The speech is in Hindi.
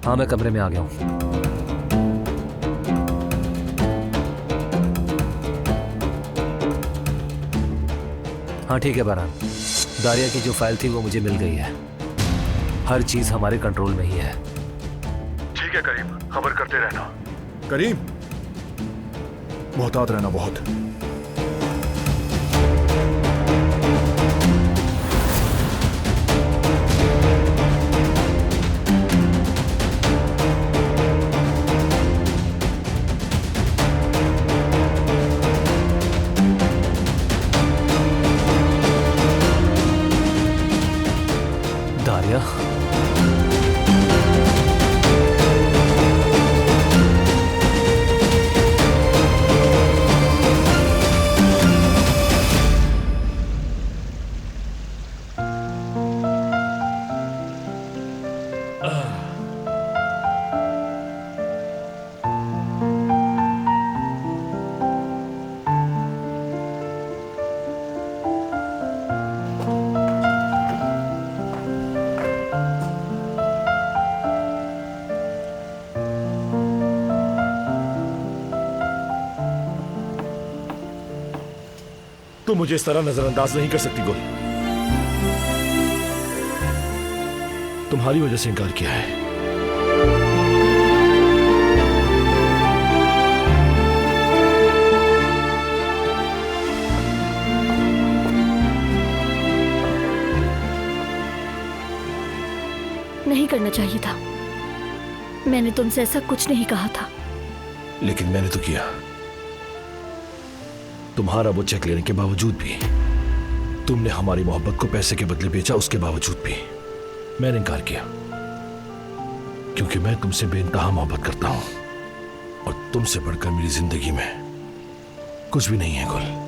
हाँ, मैं कमरे में आ गया हूँ। हाँ ठीक है बहरान, दारिया की जो फाइल थी वो मुझे मिल गई है। हर चीज हमारे कंट्रोल में ही है। ठीक है करीम, खबर करते रहना। करीम, मोहतात रहना बहुत। दारिया, तू मुझे इस तरह नजरअंदाज नहीं कर सकती गुल। तुम्हारी वजह से इनकार किया है। नहीं करना चाहिए था। मैंने तुमसे ऐसा कुछ नहीं कहा था। लेकिन मैंने तो किया। तुम्हारा वो चेक लेने के बावजूद भी, तुमने हमारी मोहब्बत को पैसे के बदले बेचा, उसके बावजूद भी मैंने इनकार किया, क्योंकि मैं तुमसे बेइंतहा मोहब्बत करता हूं और तुमसे बढ़कर मेरी जिंदगी में कुछ भी नहीं है गुल।